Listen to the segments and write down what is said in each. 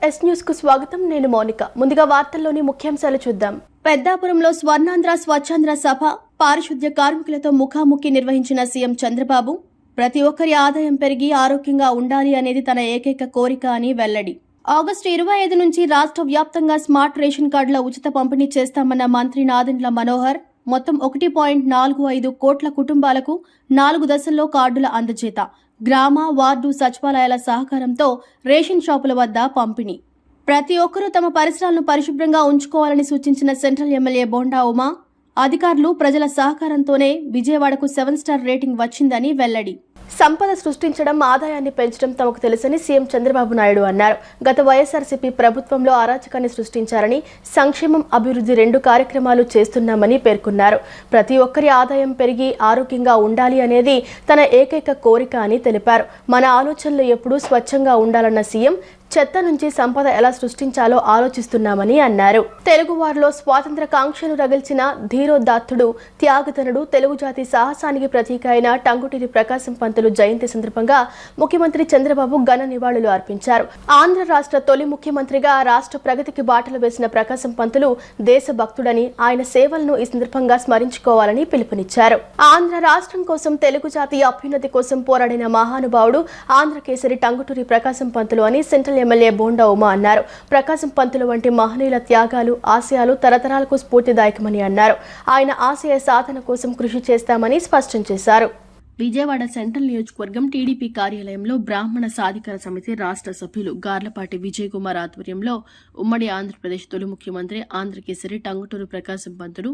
Yes news కు స్వాగతం. నేను మౌనిక. ముందుగా వార్తల్లోని ముఖ్యాంశాలు చూద్దాం. పెద్దాపురంలో స్వర్ణాంధ్ర స్వచ్ఛాంధ్ర సభ పారిశుద్ధ్య కార్మికులతో ముఖాముఖి నిర్వహించిన సీఎం చంద్రబాబు ప్రతి ఒక్కరి ఆదాయం పెరిగి ఆరోగ్యంగా ఉండాలి అనేది తన ఏకైక కోరిక అని వెల్లడి. ఆగస్టు 25 నుంచి రాష్ట్ర వ్యాప్తంగా స్మార్ట్ రేషన్ కార్డుల ఉచిత పంపిణీ చేస్తామన్న మంత్రి నాదెండ్ల మనోహర్ మొత్తం 1.45 కోట్ల కుటుంబాలకు 4 దశల్లో కార్డుల అందజేత. గ్రామ, వార్డు సచివాలయాల సహకారంతో రేషన్ షాపుల వద్ద పంపిణీ. ప్రతి ఒక్కరూ తమ పరిసరాలను పరిశుభ్రంగా ఉంచుకోవాలని సూచించిన సెంట్రల్ ఎమ్మెల్యే బోండా ఉమా, అధికారులు ప్రజల సహకారంతోనే విజయవాడకు 7 స్టార్ రేటింగ్ వచ్చిందని వెల్లడి. సంపద సృష్టించడం, ఆదాయాన్ని పెంచడం తమకు తెలుసని సీఎం చంద్రబాబు నాయుడు అన్నారు. గత వైఎస్ఆర్సీపీ ప్రభుత్వంలో అరాచకాన్ని సృష్టించారని, సంక్షేమం, అభివృద్ధి 2 కార్యక్రమాలు చేస్తున్నామని పేర్కొన్నారు. ప్రతి ఒక్కరి ఆదాయం పెరిగి ఆరోగ్యంగా ఉండాలి అనేది తన ఏకైక కోరిక అని తెలిపారు. మన ఆలోచనలు ఎప్పుడూ స్వచ్ఛంగా ఉండాలన్న సీఎం చెత్త నుంచి సంపద ఎలా సృష్టించాలో ఆలోచిస్తున్నామని అన్నారు. తెలుగువారిలో స్వాతంత్ర కాంక్షను రగిల్చిన ధీరోదాత్తుడు, త్యాగతనుడు, తెలుగు జాతి సాహసానికి ప్రతీక అయిన టంగుటూరి ప్రకాశం పంతులు జయంతి సందర్భంగా ముఖ్యమంత్రి చంద్రబాబు ఘన నివాళులు అర్పించారు. ఆంధ్ర రాష్ట్ర తొలి ముఖ్యమంత్రిగా రాష్ట్ర ప్రగతికి బాటలు వేసిన ప్రకాశం పంతులు దేశభక్తుడని, ఆయన సేవలను ఈ సందర్భంగా స్మరించుకోవాలని పిలుపునిచ్చారు. ఆంధ్ర రాష్ట్రం కోసం, తెలుగు జాతి అభ్యున్నతి కోసం పోరాడిన మహానుభావుడు ఆంధ్రకేసరి టంగుటూరి ప్రకాశం పంతులు అని సెంట్రల్ ఎమ్మెల్యే బోండా ఉమా అన్నారు. ప్రకాశం పంతులు వంటి మహనీయుల త్యాగాలు, ఆశయాలు తరతరాలకు స్ఫూర్తిదాయకమని అన్నారు. ఆయన ఆశయ సాధన కోసం కృషి చేస్తామని స్పష్టం చేశారు. విజయవాడ సెంట్రల్ నియోజకవర్గం టీడీపీ కార్యాలయంలో బ్రాహ్మణ సాధికార సమితి రాష్ట్ర సభ్యులు గార్లపాటి విజయ్ కుమార్ ఆధ్వర్యంలో ఉమ్మడి ఆంధ్రప్రదేశ్ తొలి ముఖ్యమంత్రి ఆంధ్రకేసరి టంగుటూరి ప్రకాశం పంతులు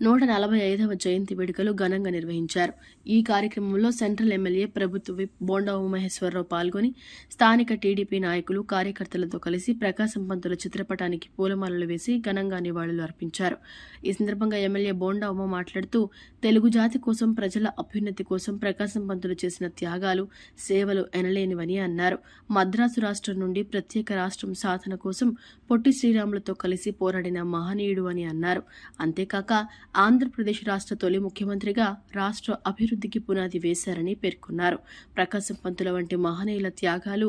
145వ జయంతి వేడుకలు ఘనంగా నిర్వహించారు. ఈ కార్యక్రమంలో సెంట్రల్ ఎమ్మెల్యే, ప్రభుత్వ విప్ బోండా ఉమామహేశ్వరరావు పాల్గొని స్థానిక టీడీపీ నాయకులు, కార్యకర్తలతో కలిసి ప్రకాశం పంతుల చిత్రపటానికి పూలమాలలు వేసి ఘనంగా నివాళులు అర్పించారు. ఈ సందర్భంగా ఎమ్మెల్యే బోండా ఉమా మాట్లాడుతూ తెలుగు జాతి కోసం, ప్రజల అభ్యున్నతి కోసం ప్రకాశం పంతులు చేసిన త్యాగాలు, సేవలు ఎనలేనివని అన్నారు. మద్రాసు రాష్ట్రం నుండి ప్రత్యేక రాష్ట్రం సాధన కోసం పొట్టి శ్రీరాములతో కలిసి పోరాడిన మహనీయుడు అని అన్నారు. అంతేకాక ఆంధ్రప్రదేశ్ రాష్ట్ర తొలి ముఖ్యమంత్రిగా రాష్ట్ర అభివృద్ధికి పునాది వేశారని పేర్కొన్నారు. ప్రకాశం పంతుల వంటి మహనీయుల త్యాగాలు,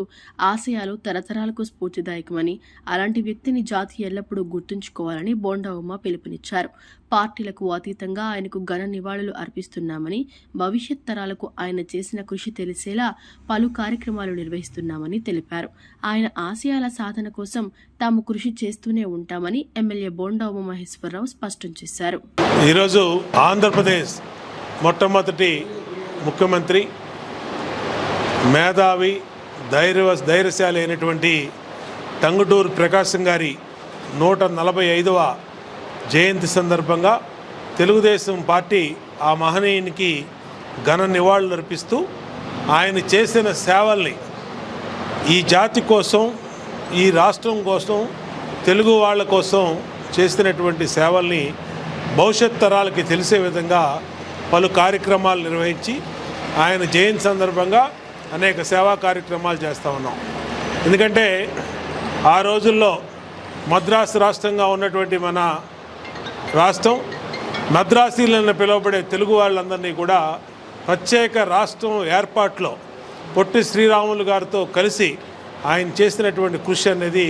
ఆశయాలు తరతరాలకు స్ఫూర్తిదాయకమని, అలాంటి వ్యక్తిని జాతి ఎల్లప్పుడూ గుర్తుంచుకోవాలని బోండా ఉమా పిలుపునిచ్చారు. పార్టీలకు అతీతంగా ఆయనకు ఘన నివాళులు అర్పిస్తున్నామని, భవిష్యత్ తరాలకు ఆయన చేసిన కృషి తెలిసేలా పలు కార్యక్రమాలు నిర్వహిస్తున్నామని తెలిపారు. ఆయన ఆశయాల సాధన కోసం తాము కృషి చేస్తూనే ఉంటామని ఎమ్మెల్యే బోండా ఉమామహేశ్వరరావు స్పష్టం చేశారు. ఈరోజు ఆంధ్రప్రదేశ్ మొట్టమొదటి ముఖ్యమంత్రి, మేధావి, ధైర్యశాలి అయినటువంటి టంగుటూరి ప్రకాశం గారి 145వ జయంతి సందర్భంగా తెలుగుదేశం పార్టీ ఆ మహనీయునికి ఘన నివాళులు అర్పిస్తూ ఆయన చేసిన సేవల్ని, ఈ జాతి కోసం, ఈ రాష్ట్రం కోసం, తెలుగు వాళ్ళ కోసం చేసినటువంటి సేవల్ని భవిష్యత్ తరాలకి తెలిసే విధంగా పలు కార్యక్రమాలు నిర్వహించి ఆయన జయంతి సందర్భంగా అనేక సేవా కార్యక్రమాలు చేస్తూ ఉన్నాం. ఎందుకంటే ఆ రోజుల్లో మద్రాసు రాష్ట్రంగా ఉన్నటువంటి మన రాష్ట్రం, మద్రాసీలను పిలువబడే తెలుగు వాళ్ళందరినీ కూడా ప్రత్యేక రాష్ట్రం ఏర్పాటులో పొట్టి శ్రీరాములు గారితో కలిసి ఆయన చేసినటువంటి కృషి అనేది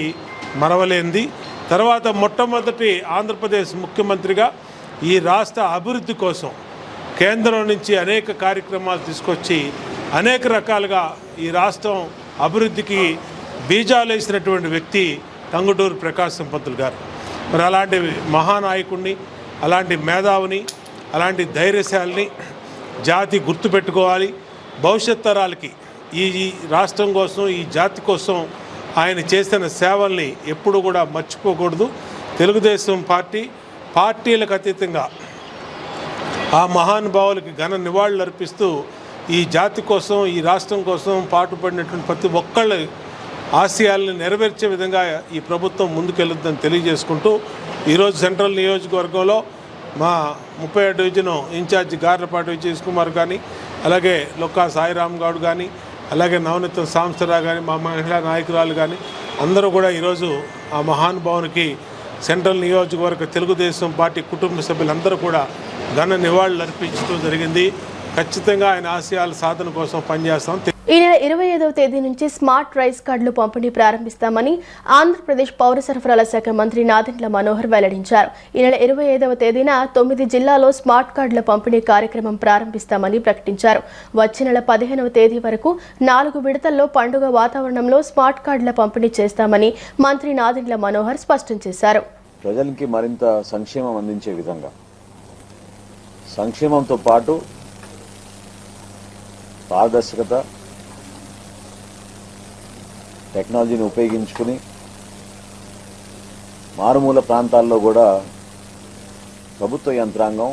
మరవలేనిది. తర్వాత మొట్టమొదటి ఆంధ్రప్రదేశ్ ముఖ్యమంత్రిగా ఈ రాష్ట్ర అభివృద్ధి కోసం కేంద్రం నుంచి అనేక కార్యక్రమాలు తీసుకొచ్చి అనేక రకాలుగా ఈ రాష్ట్రం అభివృద్ధికి బీజాలు వేసినటువంటి వ్యక్తి టంగుటూరి ప్రకాశం పంతులు గారు. మరి అలాంటి మహానాయకుడిని, అలాంటి మేధావిని, అలాంటి ధైర్యశాలిని జాతి గుర్తుపెట్టుకోవాలి. భవిష్యత్ తరాలకి ఈ రాష్ట్రం కోసం, ఈ జాతి కోసం ఆయన చేసిన సేవల్ని ఎప్పుడు కూడా మర్చిపోకూడదు. తెలుగుదేశం పార్టీలకు అతీతంగా ఆ మహానుభావులకి ఘన నివాళులు అర్పిస్తూ ఈ జాతి కోసం, ఈ రాష్ట్రం కోసం పాటుపడినటువంటి ప్రతి ఒక్కళ్ళ ఆశయాలను నెరవేర్చే విధంగా ఈ ప్రభుత్వం ముందుకెళ్తుందని తెలియజేసుకుంటూ ఈరోజు సెంట్రల్ నియోజకవర్గంలో మా 37 డివిజన్ ఇన్ఛార్జి గార్లపాటి విజయ్ కుమార్ కానీ, అలాగే లొక్కా సాయిరామ్ గౌడ్ కానీ, అలాగే నవనీతం సాంబశివరావు కానీ, మా మహిళా నాయకురాలు కానీ అందరూ కూడా ఈరోజు ఆ మహానుభావునికి సెంట్రల్ నియోజకవర్గ తెలుగుదేశం పార్టీ కుటుంబ సభ్యులందరూ కూడా ఘన నివాళులు అర్పించడం జరిగింది. ఖచ్చితంగా ఆయన ఆశయాల సాధన కోసం పనిచేస్తాం. ఈ నెల 25వ తేదీ నుంచి స్మార్ట్ రైస్ కార్డులు పంపిణీ ప్రారంభిస్తామని ఆంధ్రప్రదేశ్ పౌర సరఫరాల శాఖ మంత్రి నాదెండ్ల మనోహర్ వెల్లడించారు. ఈ నెల 25వ తేదీన 9 జిల్లాల్లో స్మార్ట్ కార్డుల పంపిణీ కార్యక్రమం ప్రారంభిస్తామని ప్రకటించారు. వచ్చే నెల 15వ తేదీ వరకు 4 విడతల్లో పండుగ వాతావరణంలో స్మార్ట్ కార్డుల పంపిణీ చేస్తామని మంత్రి నాదెండ్ల మనోహర్ స్పష్టం చేశారు. ప్రజలకి మరింత సంక్షేమం అందించే విధంగా సంక్షేమంతో పాటు పారదర్శకత, టెక్నాలజీని ఉపయోగించుకుని మారుమూల ప్రాంతాల్లో కూడా ప్రభుత్వ యంత్రాంగం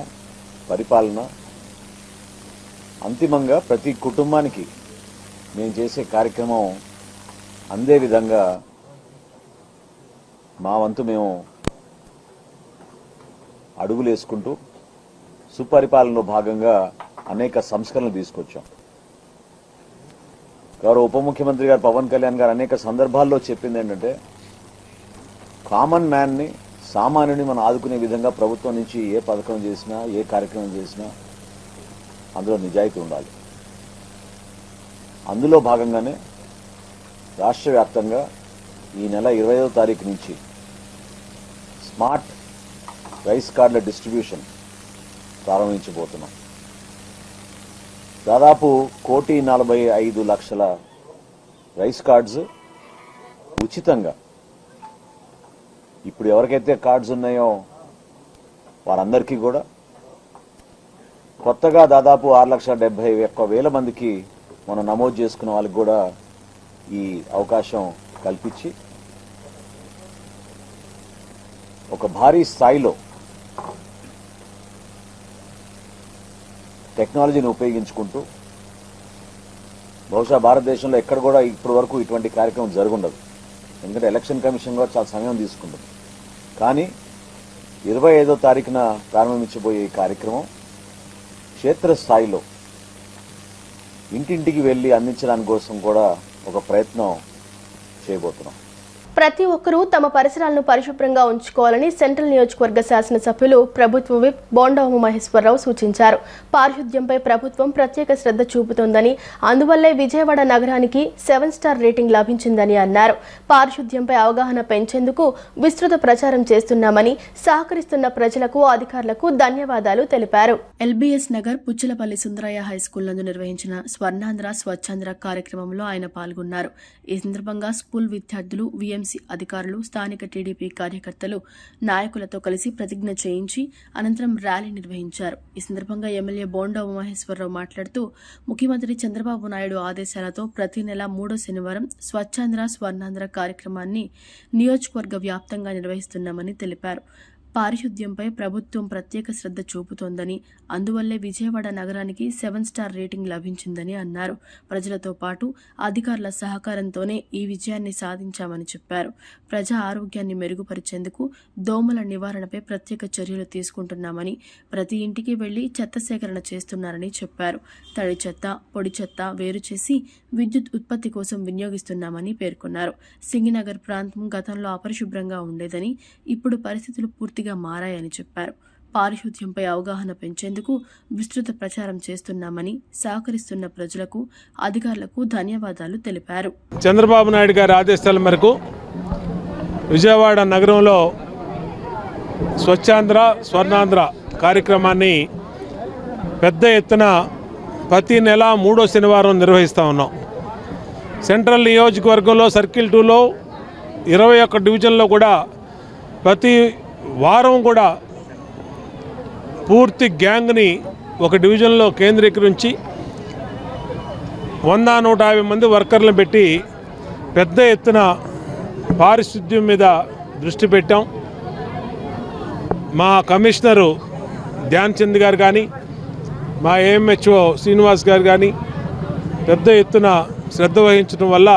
పరిపాలన అంతిమంగా ప్రతి కుటుంబానికి మేము చేసే కార్యక్రమం అందే విధంగా మా వంతు మేము అడుగులు వేసుకుంటూ సుపరిపాలనలో భాగంగా అనేక సంస్కరణలు తీసుకొచ్చాం. గౌరవ ఉప ముఖ్యమంత్రి గారు పవన్ కళ్యాణ్ గారు అనేక సందర్భాల్లో చెప్పింది ఏంటంటే కామన్ మ్యాన్ని, సామాన్యుని మనం ఆదుకునే విధంగా ప్రభుత్వం నుంచి ఏ పథకం చేసినా, ఏ కార్యక్రమం చేసినా అందులో నిజాయితీ ఉండాలి. అందులో భాగంగానే రాష్ట్ర వ్యాప్తంగా ఈ నెల 25వ తారీఖు నుంచి స్మార్ట్ రైస్ కార్డుల డిస్ట్రిబ్యూషన్ ప్రారంభించబోతున్నాం. దాదాపు 1,45,00,000 రైస్ కార్డ్స్ ఉచితంగా ఇప్పుడు ఎవరికైతే కార్డ్స్ ఉన్నాయో వారందరికీ కూడా, కొత్తగా దాదాపు 6,71,000 మందికి మనం నమోదు చేసుకున్న వాళ్ళకి కూడా ఈ అవకాశం కల్పించి ఒక భారీ స్థాయిలో టెక్నాలజీని ఉపయోగించుకుంటూ, బహుశా భారతదేశంలో ఎక్కడ కూడా ఇప్పటి వరకు ఇటువంటి కార్యక్రమం జరుగుండదు. ఎందుకంటే ఎలక్షన్ కమిషన్ కూడా చాలా సమయం తీసుకుంటుంది. కానీ 25వ తారీఖున ప్రారంభించబోయే ఈ కార్యక్రమం క్షేత్రస్థాయిలో ఇంటింటికి వెళ్లి అందించడానికి కోసం కూడా ఒక ప్రయత్నం చేయబోతున్నాం. ప్రతి ఒక్కరూ తమ పరిసరాలను పరిశుభ్రంగా ఉంచుకోవాలని సెంట్రల్ నియోజకవర్గ శాసనసభ్యులు ప్రభుత్వ విప్ బోండా ఉమామహేశ్వరరావు సూచించారు. పారిశుద్ధ్యంపై ప్రభుత్వం ప్రత్యేక శ్రద్ధ చూపుతోందని, అందువల్లే విజయవాడ నగరానికి 7 స్టార్ రేటింగ్ లభించిందని అన్నారు. పారిశుద్ధ్యంపై అవగాహన పెంచేందుకు విస్తృత ప్రచారం చేస్తున్నామని, సహకరిస్తున్న ప్రజలకు, అధికారులకు ధన్యవాదాలు తెలిపారు. ఎల్బీఎస్ నగర్ పుచ్చలపల్లి సుందరయ్య హైస్కూల్ నందు నిర్వహించిన స్వర్ణాంధ్ర స్వచ్ఛాంధ్ర కార్యక్రమంలో ఆయన పాల్గొన్నారు. ఈ సందర్భంగా స్కూల్ విద్యార్థులు, వీఎంసీ అధికారులు, స్థానిక టీడీపీ కార్యకర్తలు, నాయకులతో కలిసి ప్రతిజ్ఞ చేయించి అనంతరం ర్యాలీ నిర్వహించారు. ఈ సందర్భంగా ఎమ్మెల్యే బోండా ఉమామహేశ్వరరావు మాట్లాడుతూ, ముఖ్యమంత్రి చంద్రబాబు నాయుడు ఆదేశాలతో ప్రతి నెల 3వ శనివారం స్వచ్ఛాంధ్ర స్వర్ణాంధ్ర కార్యక్రమాన్ని నియోజకవర్గ వ్యాప్తంగా నిర్వహిస్తున్నామని తెలిపారు. పారిశుద్ధ్యంపై ప్రభుత్వం ప్రత్యేక శ్రద్ధ చూపుతోందని, అందువల్లే విజయవాడ నగరానికి 7 స్టార్ రేటింగ్ లభించిందని అన్నారు. ప్రజలతో పాటు అధికారుల సహకారంతోనే ఈ విజయాన్ని సాధించామని చెప్పారు. ప్రజా ఆరోగ్యాన్ని మెరుగుపరిచేందుకు దోమల నివారణపై ప్రత్యేక చర్యలు తీసుకుంటున్నామని, ప్రతి ఇంటికి వెళ్లి చెత్త సేకరణ చేస్తున్నారని చెప్పారు. తడి చెత్త, పొడి చెత్త వేరు చేసి విద్యుత్ ఉత్పత్తి కోసం వినియోగిస్తున్నామని పేర్కొన్నారు. సింగినగర్ ప్రాంతం గతంలో అపరిశుభ్రంగా ఉండేదని, ఇప్పుడు పరిస్థితులు పూర్తిగా మారాయని చెప్పారు. పారిశుద్ధ్యంపై అవగాహన పెంచేందుకు విస్తృత ప్రచారం చేస్తున్నామని, సహకరిస్తున్న ప్రజలకు, అధికారులకు ధన్యవాదాలు తెలిపారు. చంద్రబాబు నాయుడు గారి ఆదేశాల మేరకు విజయవాడ నగరంలో స్వచ్ఛాంధ్ర స్వర్ణాంధ్ర కార్యక్రమాన్ని పెద్ద ఎత్తున ప్రతి నెల 3వ శనివారం నిర్వహిస్తూ ఉన్నాం. సెంట్రల్ నియోజకవర్గంలో సర్కిల్ 2లో 21 డివిజన్లో కూడా ప్రతి వారం కూడా పూర్తి గ్యాంగ్ని ఒక డివిజన్లో కేంద్రీకరించి 100-150 మంది వర్కర్లను పెట్టి పెద్ద ఎత్తున పారిశుద్ధ్యం మీద దృష్టి పెట్టాం. మా కమిషనరు ధ్యాన్ చంద్ గారు కానీ, మా ఏఎంహెచ్ఓ శ్రీనివాస్ గారు కానీ పెద్ద ఎత్తున శ్రద్ధ వహించడం వల్ల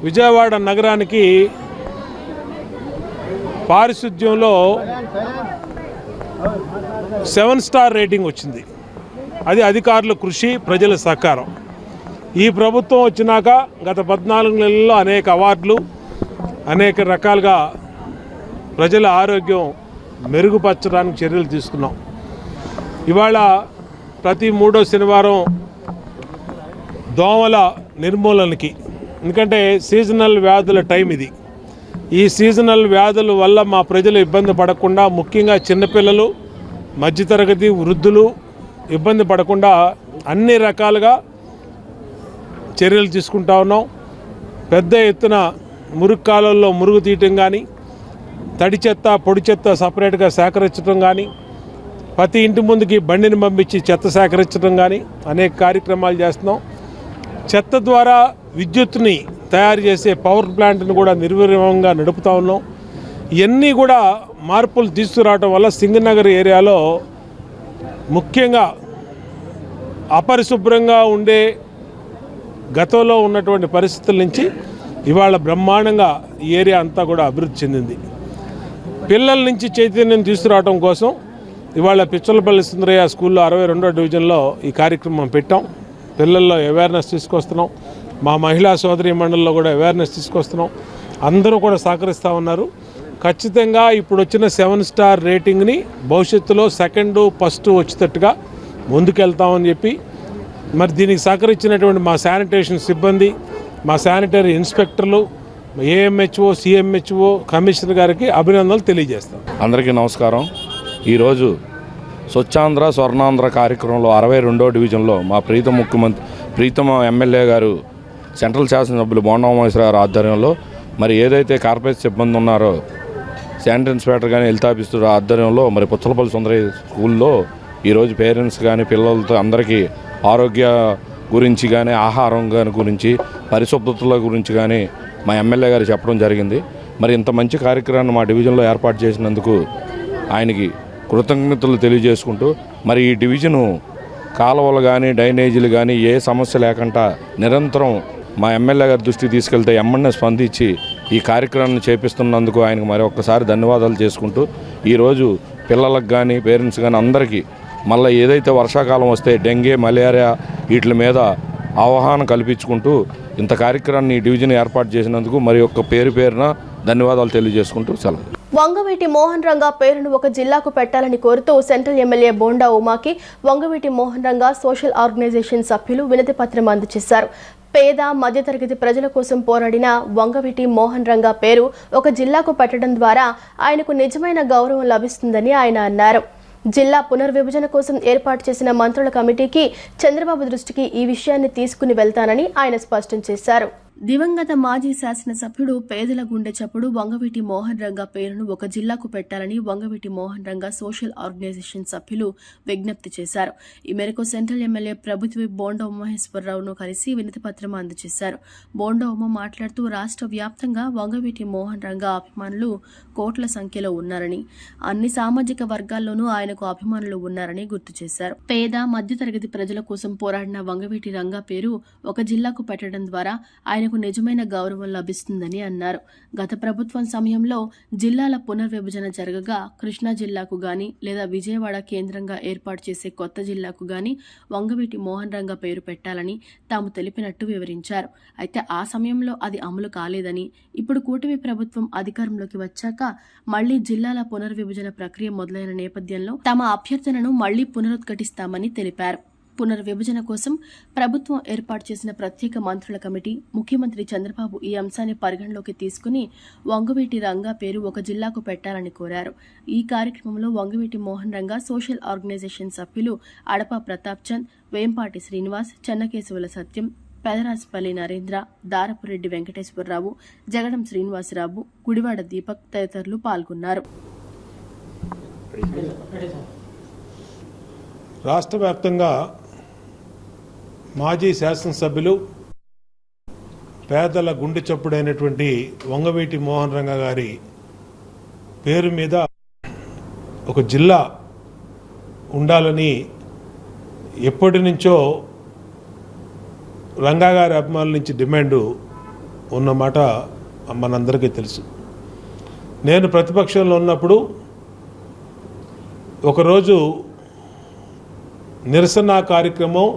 విజయవాడ నగరానికి పారిశుద్ధ్యంలో 7 స్టార్ రేటింగ్ వచ్చింది. అది అధికారుల కృషి, ప్రజల సహకారం. ఈ ప్రభుత్వం వచ్చినాక గత 14 నెలల్లో అనేక అవార్డులు, అనేక రకాలుగా ప్రజల ఆరోగ్యం మెరుగుపరచడానికి చర్యలు తీసుకున్నాం. ఇవాళ ప్రతి 3వ శనివారం దోమల నిర్మూలనకి, ఎందుకంటే సీజనల్ వ్యాధుల టైం ఇది. ఈ సీజనల్ వ్యాధుల వల్ల మా ప్రజలు ఇబ్బంది పడకుండా, ముఖ్యంగా చిన్నపిల్లలు, మధ్యతరగతి వృద్ధులు ఇబ్బంది పడకుండా అన్ని రకాలుగా చర్యలు తీసుకుంటా ఉన్నాం. పెద్ద ఎత్తున మురుగు కాలువల్లో మురుగు తీయటం కానీ, తడి చెత్త పొడి చెత్త సపరేట్గా సేకరించడం కానీ, ప్రతి ఇంటి ముందుకి బండిని పంపించి చెత్త సేకరించడం కానీ అనేక కార్యక్రమాలు చేస్తున్నాం. చెత్త ద్వారా విద్యుత్తుని తయారు చేసే పవర్ ప్లాంట్ని కూడా నిర్విరామంగా నడుపుతా ఉన్నాం. ఇవన్నీ కూడా మార్పులు తీసుకురావడం వల్ల సింగనగర్ ఏరియాలో ముఖ్యంగా అపరిశుభ్రంగా ఉండే గతంలో ఉన్నటువంటి పరిస్థితుల నుంచి ఇవాళ బ్రహ్మాండంగా ఈ ఏరియా అంతా కూడా అభివృద్ధి చెందింది. పిల్లల నుంచి చైతన్యం తీసుకురావడం కోసం ఇవాళ పిచ్చలపల్లి సుందరయ్య స్కూల్లో 62వ డివిజన్లో ఈ కార్యక్రమం పెట్టాం. పిల్లల్లో అవేర్నెస్ తీసుకొస్తున్నాం. మా మహిళా సోదరి మండలిలో కూడా అవేర్నెస్ తీసుకొస్తున్నాం. అందరూ కూడా సహకరిస్తూ ఉన్నారు. ఖచ్చితంగా ఇప్పుడు వచ్చిన 7 స్టార్ రేటింగ్ని భవిష్యత్తులో 2nd, 1st వచ్చేటట్టుగా ముందుకెళ్తామని చెప్పి, మరి దీనికి సహకరించినటువంటి మా శానిటేషన్ సిబ్బంది, మా శానిటరీ ఇన్స్పెక్టర్లు, ఏఎంహెచ్ఓ, సిఎంహెచ్ఓ, కమిషనర్ గారికి అభినందనలు తెలియజేస్తాం. అందరికీ నమస్కారం. ఈరోజు స్వచ్ఛాంధ్ర స్వర్ణాంధ్ర కార్యక్రమంలో 62వ డివిజన్లో మా ప్రీతమ ఎమ్మెల్యే గారు, సెంట్రల్ శాసనసభ్యులు బోండా ఉమామహేశ్వరరావు ఆధ్వర్యంలో మరి ఏదైతే కార్పొరేట్ సిబ్బంది ఉన్నారో, శానిటరీ ఇన్స్పెక్టర్ కానీ, హెల్త్ ఆఫీసర్ ఆధ్వర్యంలో మరి పుచ్చలపల్లి సుందరయ్య స్కూల్లో ఈరోజు పేరెంట్స్ కానీ పిల్లలతో అందరికీ ఆరోగ్య గురించి కానీ, ఆహారం కానీ గురించి, పరిశుభ్రతల గురించి కానీ మా ఎమ్మెల్యే గారు చెప్పడం జరిగింది. మరి ఇంత మంచి కార్యక్రమాన్ని మా డివిజన్లో ఏర్పాటు చేసినందుకు ఆయనకి కృతజ్ఞతలు తెలియజేసుకుంటూ, మరి ఈ డివిజను కాలువలు కానీ, డ్రైనేజీలు కానీ ఏ సమస్య లేకుండా నిరంతరం మా ఎమ్మెల్యే గారి దృష్టికి తీసుకెళ్తే ఎమ్మన్నే స్పందించి ఈ కార్యక్రమాన్ని చేపిస్తున్నందుకు ఆయనకు మరి ఒక్కసారి ధన్యవాదాలు చేసుకుంటూ, ఈరోజు పిల్లలకు కానీ పేరెంట్స్ కానీ అందరికీ మళ్ళీ ఏదైతే వర్షాకాలం వస్తే డెంగీ, మలేరియా వీటి మీద అవగాహన కల్పించుకుంటూ ఇంత కార్యక్రమాన్ని ఈ డివిజన్ ఏర్పాటు చేసినందుకు మరి ఒక్క పేరున ధన్యవాదాలు తెలియజేసుకుంటూ సెలవు. వంగవీటి మోహన్ రంగా పేరును ఒక జిల్లాకు పెట్టాలని కోరుతూ సెంట్రల్ ఎమ్మెల్యే బోండా ఉమాకి వంగవీటి మోహన్ రంగా సోషల్ ఆర్గనైజేషన్ సభ్యులు వినతి పత్రం అందజేశారు. పేద మధ్యతరగతి ప్రజల కోసం పోరాడిన వంగవీటి మోహన్ రంగా పేరు ఒక జిల్లాకు పెట్టడం ద్వారా ఆయనకు నిజమైన గౌరవం లభిస్తుందని ఆయన అన్నారు. జిల్లా పునర్విభజన కోసం ఏర్పాటు చేసిన మంత్రుల కమిటీకి చంద్రబాబు దృష్టికి ఈ విషయాన్ని తీసుకుని వెళ్తానని ఆయన స్పష్టం చేశారు. దివంగత మాజీ శాసనసభ్యుడు పేదల గుండె చప్పుడు వంగవీటి మోహన్ రంగా పేరును ఒక జిల్లాకు పెట్టాలని వంగవీటి మోహన్ రంగా సోషల్ ఆర్గనైజేషన్ సభ్యులు విజ్ఞప్తి చేశారు. ఈ మేరకు సెంట్రల్ ఎమ్మెల్యే ప్రభుత్వ బోండా ఉమామహేశ్వరరావును కలిసి వినతి పత్రం అందజేశారు. బోండా ఉమ మాట్లాడుతూ రాష్ట్ర వ్యాప్తంగా వంగవీటి మోహన్ రంగా అభిమానులు కోట్ల సంఖ్యలో ఉన్నారని, అన్ని సామాజిక వర్గాల్లోనూ ఆయనకు అభిమానులు ఉన్నారని గుర్తు చేశారు. పేద మధ్యతరగతి ప్రజల కోసం పోరాడిన వంగవీటి రంగా పేరు ఒక జిల్లాకు పెట్టడం ద్వారా ఆయనకు నిజమైన గౌరవం లభిస్తుందని అన్నారు. గత ప్రభుత్వం సమయంలో జిల్లాల పునర్విభజన జరగగా కృష్ణా జిల్లాకు గాని లేదా విజయవాడ కేంద్రంగా ఏర్పాటు చేసే కొత్త జిల్లాకు గాని వంగవీటి మోహన్ రంగా పేరు పెట్టాలని తాము తెలిపినట్టు వివరించారు. అయితే ఆ సమయంలో అది అమలు కాలేదని, ఇప్పుడు కూటమి ప్రభుత్వం అధికారంలోకి వచ్చాక మళ్లీ జిల్లాల పునర్విభజన ప్రక్రియ మొదలైన నేపథ్యంలో తమ అభ్యర్థనను మళ్లీ పునరుద్ఘాటిస్తామని తెలిపారు. పునర్విభజన కోసం ప్రభుత్వం ఏర్పాటు చేసిన ప్రత్యేక మంత్రుల కమిటీ, ముఖ్యమంత్రి చంద్రబాబు ఈ అంశాన్ని పరిగణలోకి తీసుకుని వంగవీటి రంగా పేరు ఒక జిల్లాకు పెట్టాలని కోరారు. ఈ కార్యక్రమంలో వంగవీటి మోహన్ రంగా సోషల్ ఆర్గనైజేషన్ సభ్యులు అడప ప్రతాప్ చంద్, వేంపాటి శ్రీనివాస్, చెన్నకేశవుల సత్యం, పెదరాజపల్లి నరేంద్ర, దారపురెడ్డి వెంకటేశ్వరరావు, జగడం శ్రీనివాసరావు, గుడివాడ దీపక్ తదితరులు పాల్గొన్నారు. రాష్ట్ర వ్యాప్తంగా మాజీ శాసనసభ్యులు, పేదల గుండె చప్పుడైనటువంటి వంగవీటి మోహన్ రంగా గారి పేరు మీద ఒక జిల్లా ఉండాలని ఎప్పటి నుంచో రంగా గారి అభిమానుల నుంచి డిమాండు ఉన్నమాట మనందరికీ తెలుసు. నేను ప్రతిపక్షంలో ఉన్నప్పుడు ఒకరోజు నిరసన కార్యక్రమం,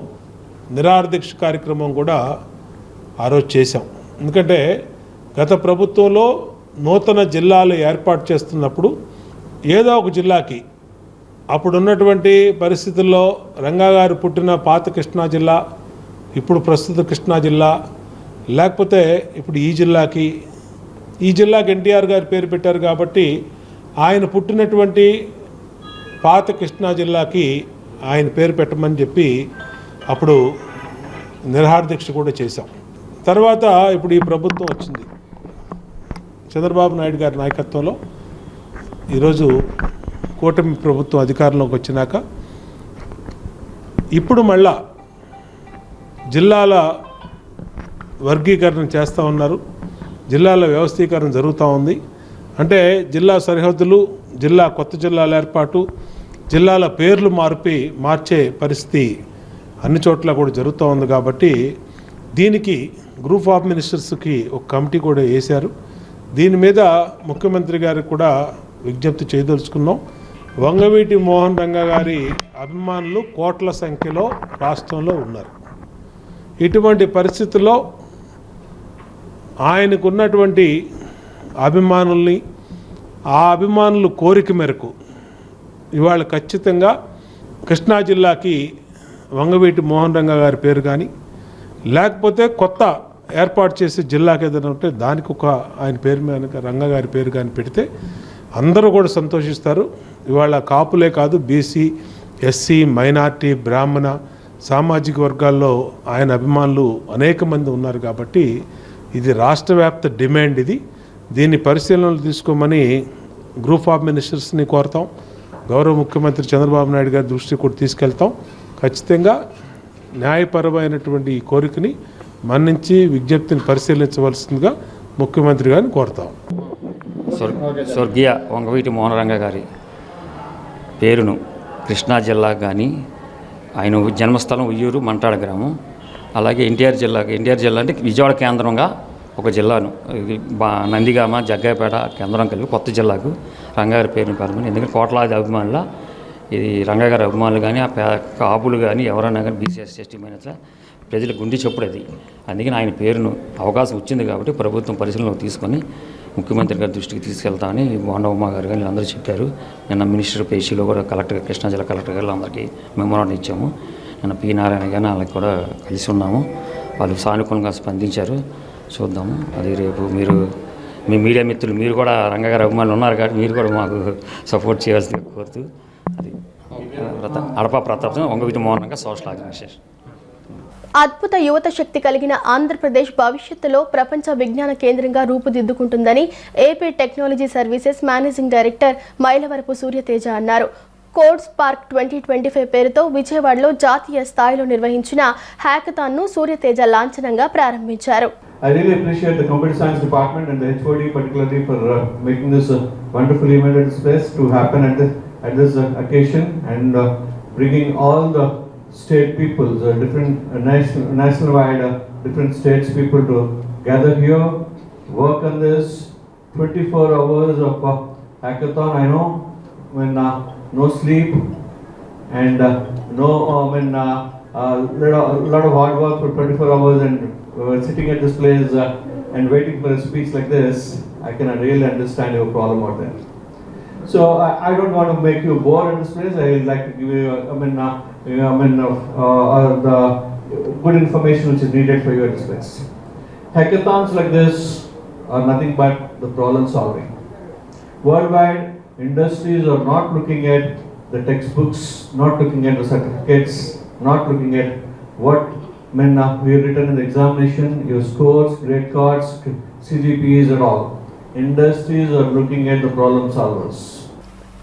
నిరాహారదీక్ష కార్యక్రమం కూడా ఆ రోజు చేశాం. ఎందుకంటే గత ప్రభుత్వంలో నూతన జిల్లాలు ఏర్పాటు చేస్తున్నప్పుడు ఏదో ఒక జిల్లాకి అప్పుడున్నటువంటి పరిస్థితుల్లో రంగా గారు పుట్టిన పాత కృష్ణా జిల్లా, ఇప్పుడు ప్రస్తుత కృష్ణా జిల్లా, లేకపోతే ఇప్పుడు ఈ జిల్లాకి ఎన్టీఆర్ గారి పేరు పెట్టారు కాబట్టి ఆయన పుట్టినటువంటి పాత కృష్ణా జిల్లాకి ఆయన పేరు పెట్టమని చెప్పి అప్పుడు నిరాహార దీక్ష కూడా చేశాం. తర్వాత ఇప్పుడు ఈ ప్రభుత్వం వచ్చింది, చంద్రబాబు నాయుడు గారి నాయకత్వంలో ఈరోజు కూటమి ప్రభుత్వం అధికారంలోకి వచ్చినాక ఇప్పుడు మళ్ళా జిల్లాల వర్గీకరణ చేస్తూ ఉన్నారు, జిల్లాల వ్యవస్థీకరణ జరుగుతూ ఉంది. అంటే జిల్లా సరిహద్దులు, కొత్త జిల్లాల ఏర్పాటు, జిల్లాల పేర్లు మార్చే పరిస్థితి అన్ని చోట్ల కూడా జరుగుతూ ఉంది. కాబట్టి దీనికి గ్రూప్ ఆఫ్ మినిస్టర్స్కి ఒక కమిటీ కూడా వేశారు. దీని మీద ముఖ్యమంత్రి గారికి కూడా విజ్ఞప్తి చేయదలుచుకున్నాం. వంగవీటి మోహన్ రంగా గారి అభిమానులు కోట్ల సంఖ్యలో రాష్ట్రంలో ఉన్నారు. ఇటువంటి పరిస్థితుల్లో ఆయనకున్నటువంటి అభిమానుల్ని, ఆ అభిమానుల కోరిక మేరకు ఇవాళ ఖచ్చితంగా కృష్ణా జిల్లాకి వంగవీటి మోహన్ రంగా గారి పేరు కానీ, లేకపోతే కొత్త ఏర్పాటు చేసే జిల్లాకి ఏదైనా ఉంటే దానికి ఒక ఆయన పేరు మీద రంగా గారి పేరు కానీ పెడితే అందరూ కూడా సంతోషిస్తారు. ఇవాళ కాపులే కాదు, బీసీ, ఎస్సీ, మైనార్టీ, బ్రాహ్మణ సామాజిక వర్గాల్లో ఆయన అభిమానులు అనేక మంది ఉన్నారు. కాబట్టి ఇది రాష్ట్ర వ్యాప్త డిమాండ్. దీన్ని పరిశీలనలు తీసుకోమని గ్రూప్ ఆఫ్ మినిస్టర్స్ని కోరుతాం. గౌరవ ముఖ్యమంత్రి చంద్రబాబు నాయుడు గారి దృష్టికి కూడా తీసుకెళ్తాం. ఖచ్చితంగా న్యాయపరమైనటువంటి ఈ కోరికని మన్నించి విజ్ఞప్తిని పరిశీలించవలసిందిగా ముఖ్యమంత్రి గారిని కోరుతాం. స్వర్గీయ వంగవీటి మోహన్ రంగా గారి పేరును కృష్ణా జిల్లా కానీ, ఆయన జన్మస్థలం ఉయ్యూరు మంటాడ గ్రామం, అలాగే ఎన్టీఆర్ జిల్లా అంటే విజయవాడ కేంద్రంగా ఒక జిల్లాను నందిగామ, జగ్గాయపేట కేంద్రం కలిపి కొత్త జిల్లాకు రంగాగారి పేరును పేర్కొని, ఎందుకంటే కోట్లాది అభిమానుల ఇది రంగాగారి అభిమానులు కానీ, ఆ కాపులు కానీ, ఎవరైనా కానీ బీసీఎస్ ఎస్టీ మైనస్ ప్రజల గుండె చప్పుడు అది. అందుకని ఆయన పేరును అవకాశం వచ్చింది కాబట్టి ప్రభుత్వం పరిశీలనలోకి తీసుకొని ముఖ్యమంత్రి గారి దృష్టికి తీసుకెళ్తామని బోండమ్మ గారు కానీ అందరూ చెప్పారు. నిన్న మినిస్టర్ పేషీలో కూడా కలెక్టర్, కృష్ణా జిల్లా కలెక్టర్ గారు అందరికీ మెమోరాండం ఇచ్చాము. నిన్న పి నారాయణ కానీ వాళ్ళకి కూడా కలిసి ఉన్నాము. వాళ్ళు సానుకూలంగా స్పందించారు. చూద్దాము. అది రేపు మీరు మీ మీడియా మిత్రులు మీరు కూడా రంగగారి అభిమానులు ఉన్నారు కాబట్టి మీరు కూడా మాకు సపోర్ట్ చేయాల్సిందిగా కోరుతూ, అది అడపా ప్రతాప్ వంగవీటి మోహన్ రంగా సోషల్ ఆర్గనైజేషన్. అద్భుత యువత శక్తి కలిగిన ఆంధ్రప్రదేశ్ భవిష్యత్తులో ప్రపంచ విజ్ఞాన కేంద్రంగా రూపుదిద్దుకుంటుందని AP technology services managing director Mylavarapu Suryateja అన్నారు. కోడ్ స్పార్క్ 2025 పేరుతో విజయవాడలో జాతీయ స్థాయిలో నిర్వహించిన హ్యాకథాన్ను సూర్యతేజ లాంఛనంగా ప్రారంభించారు. I really appreciate the Computer Science Department and the HOD particularly for making this wonderful event at this place to happen at this occasion and bringing all the state peoples, different national-wide different states people to gather here, work on this 24 hours of hackathon. I know when no sleep and lot of hard work for 24 hours and sitting at this place and waiting for a speech like this, I can really understand your problem out there. So I don't want to make you bored in this place. I would like to give you the good information which is needed for you at this place. Hackathons like this are nothing but the problem solving. Worldwide, industries are not looking at the textbooks, not looking at the certificates, not looking at what we have written in the examination, your scores, grade cards, CGPAs and all. Industries are looking at the problem solvers.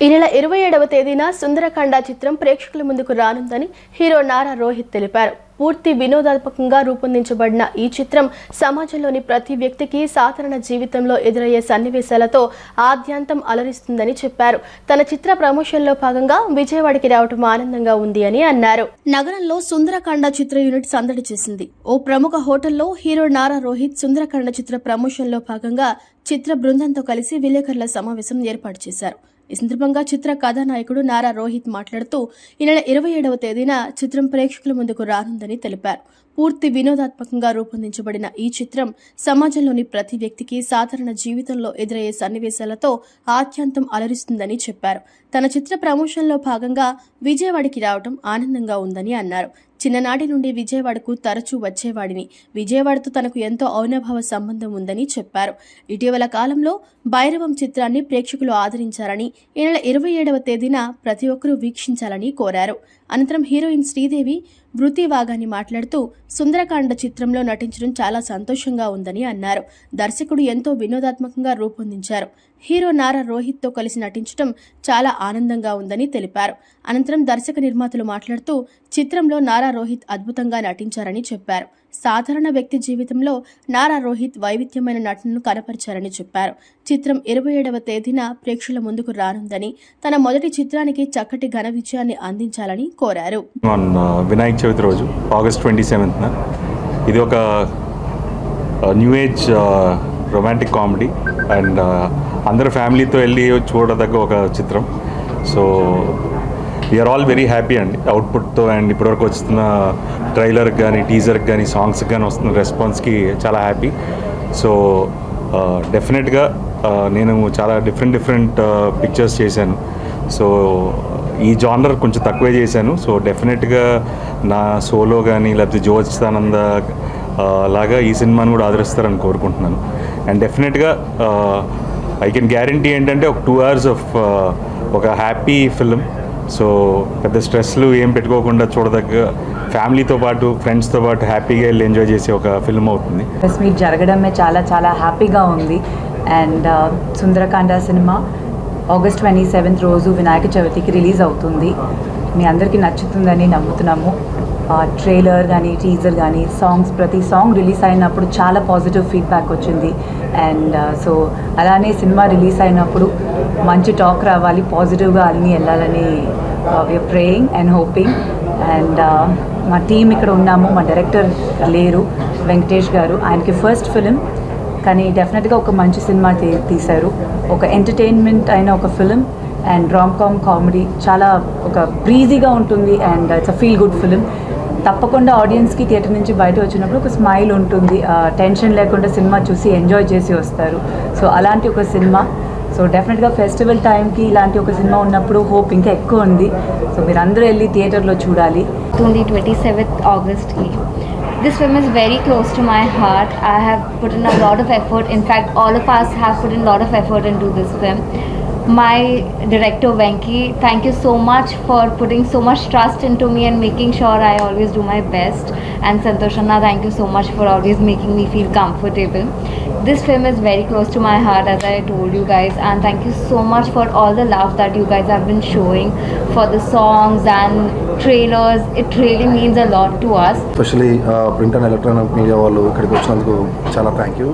ఈ నెల 27వ తేదీన సుందరకాండ చిత్రం ప్రేక్షకుల ముందుకు రానుందని hero Nara Rohit తెలిపారు. పూర్తి వినోదాత్మకంగా రూపొందించబడిన ఈ చిత్రం సమాజంలోని ప్రతి వ్యక్తికి సాధారణ జీవితంలో ఎదురయ్యే సన్నివేశాలతో ఆద్యంతం అలరిస్తుందని చెప్పారు. తన చిత్ర ప్రమోషన్లో భాగంగా విజయవాడకి రావడం ఆనందంగా ఉంది అని అన్నారు. నగరంలో సుందరకాండ చిత్ర యూనిట్ సందడి చేసింది. ఓ ప్రముఖ హోటల్లో హీరో నారా రోహిత్ సుందరకాండ చిత్ర ప్రమోషన్లో భాగంగా చిత్ర బృందంతో కలిసి విలేకరుల సమావేశం ఏర్పాటు చేశారు. ఈ సందర్భంగా చిత్ర కథానాయకుడు నారా రోహిత్ మాట్లాడుతూ ఈ నెల 27వ తేదీన చిత్రం ప్రేక్షకుల ముందుకు రానుందని తెలిపారు. పూర్తి వినోదాత్మకంగా రూపొందించబడిన ఈ చిత్రం సమాజంలోని ప్రతి వ్యక్తికి సాధారణ జీవితంలో ఎదురయ్యే సన్నివేశాలతో ఆద్యంతం అలరిస్తుందని చెప్పారు. తన చిత్ర ప్రమోషన్లో భాగంగా విజయవాడకి రావడం ఆనందంగా ఉందని అన్నారు. చిన్ననాటి నుండి విజయవాడకు తరచూ వచ్చేవాడిని. విజయవాడతో తనకు ఎంతో అవినాభావ సంబంధం ఉందని చెప్పారు. ఇటీవల కాలంలో భైరవం చిత్రాన్ని ప్రేక్షకులు ఆదరించారని, ఈ నెల 27వ తేదీన ప్రతి ఒక్కరూ వీక్షించాలని కోరారు. అనంతరం హీరోయిన్ శ్రీదేవి వృత్తి వాగాని మాట్లాడుతూ సుందరకాండ చిత్రంలో నటించడం చాలా సంతోషంగా ఉందని అన్నారు. దర్శకుడు ఎంతో వినోదాత్మకంగా రూపొందించారు. హీరో నారా రోహిత్తో కలిసి నటించడం చాలా ఆనందంగా ఉందని తెలిపారు. అనంతరం దర్శక నిర్మాతలు మాట్లాడుతూ చిత్రంలో నారా రోహిత్ అద్భుతంగా నటించారని చెప్పారు. సాధారణ వ్యక్తి జీవితంలో నారా రోహిత్ వైవిధ్యమైన నటనను కనపరిచారని చెప్పారు. చిత్రం 27వ తేదీన ప్రేక్షకుల ముందుకు రానుందని, తన మొదటి చిత్రానికి చక్కటి ఘన విజయాన్ని అందించాలని కోరారు. వినాయక చవితి రోజు ఆగస్ట్ 27న ఇది ఒక new age romantic comedy and అందరూ ఫ్యామిలీతో వెళ్ళి చూడదగ్గ ఒక చిత్రం. So we are all very happy అండి అవుట్పుట్తో. అండ్ ఇప్పటివరకు వస్తున్న ట్రైలర్కి కానీ, టీజర్కి కానీ, సాంగ్స్కి కానీ వస్తున్న రెస్పాన్స్కి చాలా హ్యాపీ. సో డెఫినెట్గా నేను చాలా డిఫరెంట్ పిక్చర్స్ చేశాను. సో ఈ జానర్ కొంచెం తక్కువే చేశాను. సో డెఫినెట్గా నా సోలో కానీ లేకపోతే జోచితానంద లాగా ఈ సినిమాను కూడా ఆదరిస్తారని కోరుకుంటున్నాను. అండ్ డెఫినెట్గా ఐ కెన్ గ్యారంటీ ఏంటంటే ఒక 2 hours ఆఫ్ ఒక హ్యాపీ ఫిల్మ్. సో పెద్ద స్ట్రెస్లు ఏం పెట్టుకోకుండా చూడదగ్గ, ఫ్యామిలీతో పాటు ఫ్రెండ్స్తో పాటు హ్యాపీగా వెళ్ళి ఎంజాయ్ చేసే ఒక ఫిల్మ్ అవుతుంది. ప్రెస్ మీట్ జరగడమే చాలా హ్యాపీగా ఉంది. And Sundarakanda cinema August 27th రోజు వినాయక చవితికి రిలీజ్ అవుతుంది. మీ అందరికీ నచ్చుతుందని నమ్ముతున్నాము. ట్రైలర్ కానీ, టీజర్ కానీ, సాంగ్స్, ప్రతి సాంగ్ రిలీజ్ అయినప్పుడు చాలా పాజిటివ్ ఫీడ్బ్యాక్ వచ్చింది. అండ్ సో అలానే సినిమా రిలీజ్ అయినప్పుడు మంచి టాక్ రావాలి, పాజిటివ్గా అన్నీ వెళ్ళాలని we are praying and hoping. And మా టీం ఇక్కడ ఉన్నాము. మా డైరెక్టర్ లేరు, వెంకటేష్ గారు. ఆయనకి ఫస్ట్ ఫిలిం, కానీ డెఫినెట్గా ఒక మంచి సినిమా తీశారు. ఒక ఎంటర్టైన్మెంట్ అయిన ఒక ఫిలిం అండ్ రామ్ కామెడీ, చాలా ఒక బ్రీజీగా ఉంటుంది. And it's a feel good film. తప్పకుండా ఆడియన్స్కి థియేటర్ నుంచి బయట వచ్చినప్పుడు ఒక స్మైల్ ఉంటుంది. టెన్షన్ లేకుండా సినిమా చూసి ఎంజాయ్ చేసి వస్తారు. సో అలాంటి ఒక సినిమా. సో డెఫినెట్గా ఫెస్టివల్ టైంకి ఇలాంటి ఒక సినిమా ఉన్నప్పుడు హోప్ ఇంకా ఎక్కువ ఉంది. సో మీరు అందరూ వెళ్ళి థియేటర్లో చూడాలి. 27th August ki. This film is very close to my heart. I have put in a lot of effort. In fact, all of us have put in a lot of effort into this film. My director Venki, thank you so much for putting so much trust into me and making sure I always do my best. And Santosh Anna, thank you so much for always making me feel comfortable. This film is very close to my heart, as I told you guys, and thank you so much for all the love that you guys have been showing for the songs and trailers. It really means a lot to us. Especially print and electronic media వాళ్ళు ఇక్కడికి వచ్చినందుకు చాలా thank you.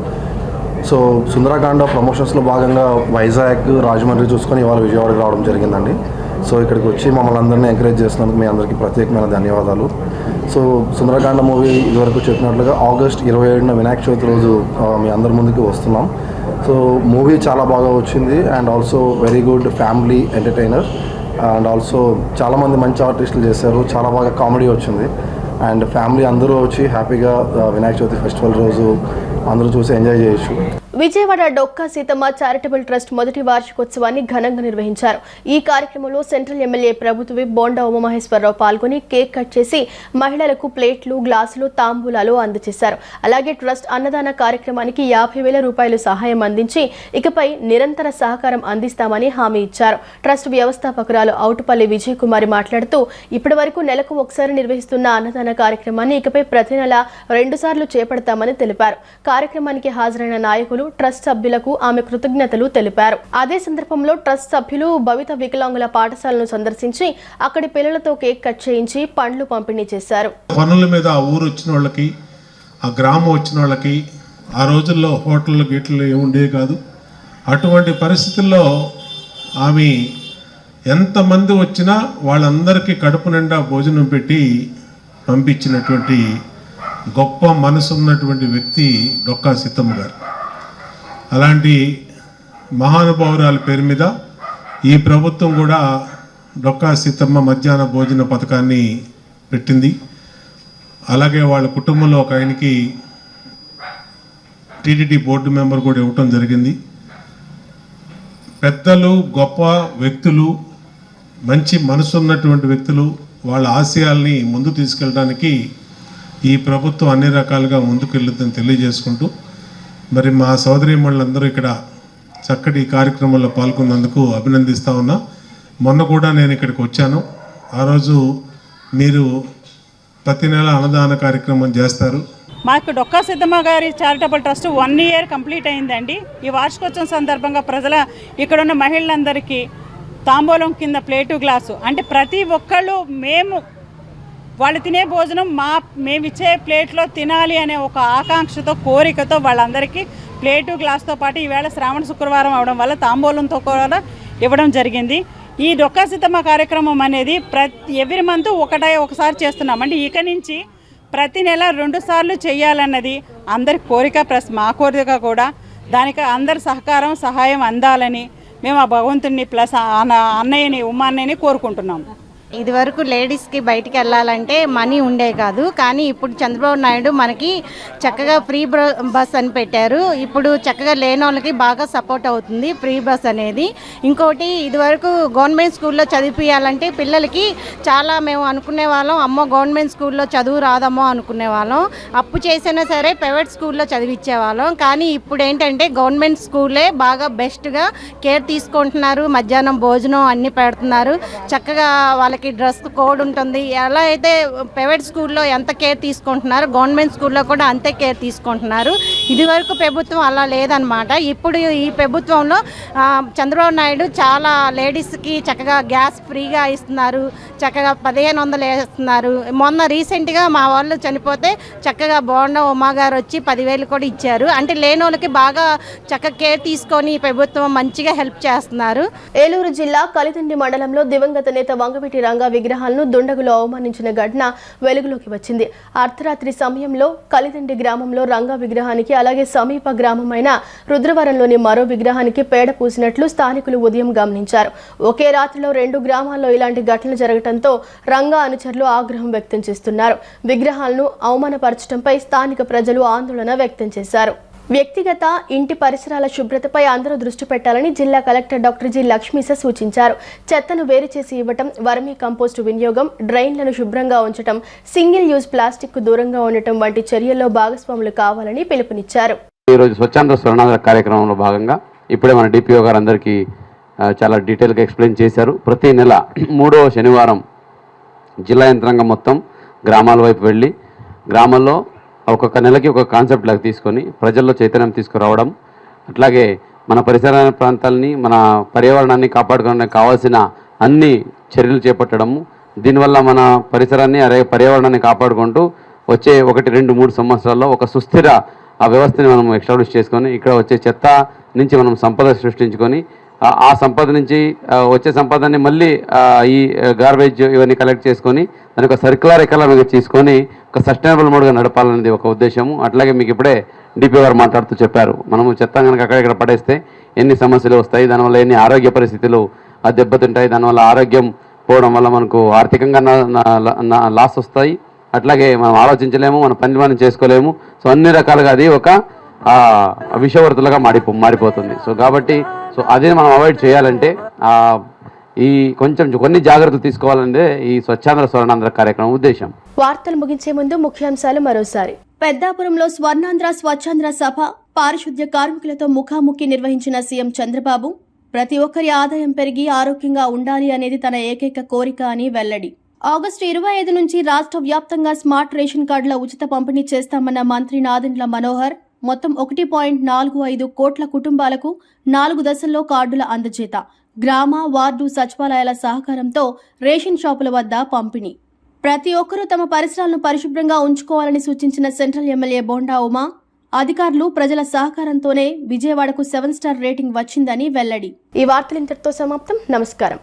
So Sundarakanda ప్రమోషన్స్లో భాగంగా వైజాగ్, రాజమండ్రి చూసుకొని ఇవాళ విజయవాడకి రావడం జరిగిందండి. సో ఇక్కడికి వచ్చి మమ్మల్ని అందరినీ ఎంకరేజ్ చేసినందుకు మీ అందరికీ ప్రత్యేకమైన ధన్యవాదాలు. సో సుందరకాండ మూవీ ఇదివరకు చెప్పినట్లుగా ఆగస్ట్ 27న వినాయక చవితి రోజు మీ అందరి ముందుకు వస్తున్నాం. సో మూవీ చాలా బాగా వచ్చింది and also very good family entertainer. And also చాలామంది మంచి ఆర్టిస్టులు చేశారు. చాలా బాగా కామెడీ వచ్చింది. అండ్ ఫ్యామిలీ అందరూ వచ్చి హ్యాపీగా వినాయక చవితి ఫెస్టివల్ రోజు అందరూ చూసి ఎంజాయ్ చేయొచ్చు. విజయవాడ డొక్కా సీతమ్మ చారిటబుల్ ట్రస్ట్ మొదటి వార్షికోత్సవాన్ని ఘనంగా నిర్వహించారు. ఈ కార్యక్రమంలో సెంట్రల్ ఎమ్మెల్యే ప్రభుత్వ విప్ బోండా ఉమామహేశ్వరరావు పాల్గొని కేక్ కట్ చేసి మహిళలకు ప్లేట్లు, గ్లాసులు, తాంబూలాలు అందజేశారు. అలాగే ట్రస్ట్ అన్నదాన కార్యక్రమానికి 50,000 రూపాయలు సహాయం అందించి ఇకపై నిరంతర సహకారం అందిస్తామని హామీ ఇచ్చారు. ట్రస్ట్ వ్యవస్థాపకురాలు ఔటుపల్లి విజయకుమారి మాట్లాడుతూ ఇప్పటి వరకు నెలకు ఒకసారి నిర్వహిస్తున్న అన్నదాన కార్యక్రమాన్ని ఇకపై ప్రతి నెల 2 సార్లు చేపడతామని తెలిపారు. కార్యక్రమానికి హాజరైన నాయకులు, ట్రస్ట్ సభ్యులకు ఆమె కృతజ్ఞతలు తెలిపారు. అదే సందర్భంలో ట్రస్ట్ సభ్యులు భవిత వికలాంగుల పాఠశాలను సందర్శించి అక్కడి పిల్లలతో కేక్ కట్ చేయించి పండ్లు పంపిణీ చేశారు. పనుల మీద ఆ ఊరు వచ్చిన వాళ్ళకి, ఆ గ్రామం వచ్చిన వాళ్ళకి ఆ రోజుల్లో హోటళ్ళు గీట్లు ఏముండేవి కాదు. అటువంటి పరిస్థితుల్లో ఆమె ఎంతమంది వచ్చినా వాళ్ళందరికీ కడుపు నిండా భోజనం పెట్టి పంపించినటువంటి గొప్ప మనసున్నటువంటి వ్యక్తి డొక్కా సీతమ్మ గారు. అలాంటి మహానుభావురాల పేరు మీద ఈ ప్రభుత్వం కూడా డొక్కా సీతమ్మ మధ్యాహ్న భోజన పథకాన్ని పెట్టింది. అలాగే వాళ్ళ కుటుంబంలో ఒక ఆయనకి టీటీడీ బోర్డు మెంబర్ కూడా ఇవ్వటం జరిగింది. పెద్దలు, గొప్ప వ్యక్తులు, మంచి మనసు ఉన్నటువంటి వ్యక్తులు వాళ్ళ ఆశయాల్ని ముందు తీసుకెళ్ళడానికి ఈ ప్రభుత్వం అన్ని రకాలుగా ముందుకెళ్ళుతుందని తెలియజేసుకుంటూ, మరి మా సోదరీమణులందరూ ఇక్కడ చక్కటి కార్యక్రమంలో పాల్గొన్నందుకు అభినందిస్తూ ఉన్నా. మొన్న కూడా నేను ఇక్కడికి వచ్చాను. ఆ రోజు మీరు ప్రతి నెల అన్నదాన కార్యక్రమం చేస్తారు. మాకు డొక్కా సిద్ధమ్మ గారి చారిటబుల్ ట్రస్ట్ 1 year కంప్లీట్ అయిందండి. ఈ వార్షికోత్సవం సందర్భంగా ఇక్కడున్న మహిళలందరికీ తాంబూలం కింద ప్లేటు, గ్లాసు, అంటే ప్రతి ఒక్కళ్ళు వాళ్ళు తినే భోజనం మేము ఇచ్చే ప్లేట్లో తినాలి అనే ఒక ఆకాంక్షతో, కోరికతో వాళ్ళందరికీ ప్లేటు, గ్లాస్తో పాటు ఈవేళ శ్రావణ శుక్రవారం అవడం వల్ల తాంబూలంతో కూడా ఇవ్వడం జరిగింది. ఈ డొక్కా సిద్ధమ్మ కార్యక్రమం అనేది ఎవ్రీ మంత్ ఒకసారి చేస్తున్నాం. అంటే ఇక నుంచి ప్రతి నెల 2 సార్లు చేయాలన్నది అందరి కోరిక, ప్లస్ మా కోరిక కూడా. దానికి అందరి సహాయం అందాలని మేము ఆ భగవంతుడిని ప్లస్ అన్నయ్యని, ఉమా అన్నయ్యని కోరుకుంటున్నాము. ఇదివరకు లేడీస్కి బయటికి వెళ్ళాలంటే మనీ ఉండే కాదు, కానీ ఇప్పుడు చంద్రబాబు నాయుడు మనకి చక్కగా ఫ్రీ బస్ అని పెట్టారు. ఇప్పుడు చక్కగా లేని వాళ్ళకి బాగా సపోర్ట్ అవుతుంది ఫ్రీ బస్ అనేది. ఇంకోటి, ఇదివరకు గవర్నమెంట్ స్కూల్లో చదివించాలంటే పిల్లలకి చాలా మేము అనుకునే వాళ్ళం, అమ్మో గవర్నమెంట్ స్కూల్లో చదువు రాదమ్మో అనుకునే వాళ్ళం. అప్పు చేసినా సరే ప్రైవేట్ స్కూల్లో చదివించేవాళ్ళం. కానీ ఇప్పుడు ఏంటంటే గవర్నమెంట్ స్కూలే బాగా బెస్ట్గా కేర్ తీసుకుంటున్నారు. మధ్యాహ్నం భోజనం అన్నీ పెడుతున్నారు. చక్కగా వాళ్ళకి డ్రెస్ కోడ్ ఉంటుంది. ఎలా అయితే ప్రైవేట్ స్కూల్లో ఎంత కేర్ తీసుకుంటున్నారు, గవర్నమెంట్ స్కూల్లో కూడా అంతే కేర్ తీసుకుంటున్నారు. ఇదివరకు ప్రభుత్వం అలా లేదనమాట. ఇప్పుడు ఈ ప్రభుత్వంలో చంద్రబాబు నాయుడు చాలా లేడీస్కి చక్కగా గ్యాస్ ఫ్రీగా ఇస్తున్నారు, చక్కగా 1500 వేస్తున్నారు. మొన్న రీసెంట్గా మా వాళ్ళు చనిపోతే చక్కగా బోండా ఉమా గారు వచ్చి 10,000 కూడా ఇచ్చారు. అంటే లేని వాళ్ళకి బాగా చక్కగా కేర్ తీసుకొని ప్రభుత్వం మంచిగా హెల్ప్ చేస్తున్నారు. ఏలూరు జిల్లా కలిదిండి మండలంలో దివంగత నేత వంగవీటి రంగా విగ్రహాలను దుండగులు అవమానించిన ఘటన వెలుగులోకి వచ్చింది. అర్ధరాత్రి సమయంలో కలిదిండి గ్రామంలో రంగా విగ్రహానికి, అలాగే సమీప గ్రామమైన రుద్రవరంలోని మరో విగ్రహానికి పేడ పూసినట్లు స్థానికులు ఉదయం గమనించారు. ఒకే రాత్రిలో 2 గ్రామాల్లో ఇలాంటి ఘటనలు జరగడంతో రంగా అనుచరులు ఆగ్రహం వ్యక్తం చేస్తున్నారు. విగ్రహాలను అవమానపరచడంపై స్థానిక ప్రజలు ఆందోళన వ్యక్తం చేశారు. వ్యక్తిగత ఇంటి పరిసరాల శుభ్రతపై అందరూ దృష్టి పెట్టాలని జిల్లా కలెక్టర్ డాక్టర్ జి లక్ష్మీస సూచించారు. చెత్తను వేరు చేసి ఇవ్వటం, వర్మీ కంపోస్టు వినియోగం, డ్రైన్లను శుభ్రంగా ఉంచడం, సింగిల్ యూజ్ ప్లాస్టిక్ కు దూరంగా ఉండటం వంటి చర్యల్లో భాగస్వాములు కావాలని పిలుపునిచ్చారు. ఈరోజు స్వచ్ఛాంధ్ర స్వర్ణాంధ్ర కార్యక్రమంలో భాగంగా ఇప్పుడే మన డిపిఓ గారు అందరికీ చాలా డీటెయిల్గా ఎక్స్ప్లెయిన్ చేశారు. ప్రతి నెల 3వ శనివారం జిల్లా యంత్రాంగం మొత్తం గ్రామాల వైపు వెళ్ళి గ్రామాల్లో ఒక్కొక్క నెలకి ఒక కాన్సెప్ట్ లాగా తీసుకొని ప్రజల్లో చైతన్యం తీసుకురావడం, అట్లాగే మన పరిసర ప్రాంతాలని, మన పర్యావరణాన్ని కాపాడుకోవడానికి కావాల్సిన అన్ని చర్యలు చేపట్టడము. దీనివల్ల మన పరిసరాన్ని, పర్యావరణాన్ని కాపాడుకుంటూ వచ్చే 1, 2, 3 సంవత్సరాల్లో ఒక సుస్థిర వ్యవస్థని మనం ఎస్టాబ్లిష్ చేసుకొని ఇక్కడ వచ్చే చెత్త నుంచి మనం సంపద సృష్టించుకొని ఆ సంపద నుంచి వచ్చే సంపదని మళ్ళీ ఈ గార్బేజ్ ఇవన్నీ కలెక్ట్ చేసుకొని దాని ఒక సర్క్యులర్ ఎకానమీగా తీసుకొని ఒక సస్టైనబుల్ మోడ్గా నడపాలనేది ఒక ఉద్దేశము. అట్లాగే మీకు ఇప్పుడే డిపి గారు మాట్లాడుతూ చెప్పారు, మనము చెత్త కనుక అక్కడెక్కడ పడేస్తే ఎన్ని సమస్యలు వస్తాయి, దానివల్ల ఎన్ని ఆరోగ్య పరిస్థితులు దెబ్బతింటాయి, దానివల్ల ఆరోగ్యం పోవడం వల్ల మనకు ఆర్థికంగా లాస్ వస్తాయి, అట్లాగే మనం ఆలోచించలేము, మన పని మనం చేసుకోలేము. సో అన్ని రకాలుగా అది ఒక విషవర్తులుగా మారిపోతుంది. సో కాబట్టి అదే మనం అవాయిడ్ చేయాలంటే ఈ కొన్ని జాగ్రత్తలు తీసుకోవాలంటే ఈ స్వచ్ఛాంధ్ర స్వర్ణాంధ్ర కార్యక్రమం ఉద్దేశం. వార్తలు ముగించే ముందు ముఖ్యాంశాలు మరోసారి. పెద్దాపురంలో స్వర్ణాంధ్ర స్వచ్ఛాంధ్ర సభ, పారిశుద్ధ్య కార్మికులతో ముఖాముఖి నిర్వహించిన సీఎం చంద్రబాబు. ప్రతి ఒక్కరి ఆదాయం పెరిగి ఆరోగ్యంగా ఉండాలి అనేది తన ఏకైక కోరిక అని వెల్లడి. ఆగస్టు 25 నుంచి రాష్ట్ర వ్యాప్తంగా స్మార్ట్ రేషన్ కార్డుల ఉచిత పంపిణీ చేస్తామన్న మంత్రి నాదెండ్ల మనోహర్. మొత్తం 1.45 కోట్ల కుటుంబాలకు 4 దశల్లో కార్డుల అందజేత. గ్రామ, వార్డు సచివాలయాల సహకారంతో రేషన్ షాపుల వద్ద పంపిణీ. ప్రతి ఒక్కరూ తమ పరిసరాలను పరిశుభ్రంగా ఉంచుకోవాలని సూచించిన సెంట్రల్ ఎమ్మెల్యే బోండా ఉమా. అధికారులు, ప్రజల సహకారంతోనే విజయవాడకు 7 స్టార్ రేటింగ్ వచ్చిందని వెల్లడి. ఈ వార్తలు ఇంతటితో సమాప్తం. నమస్కారం.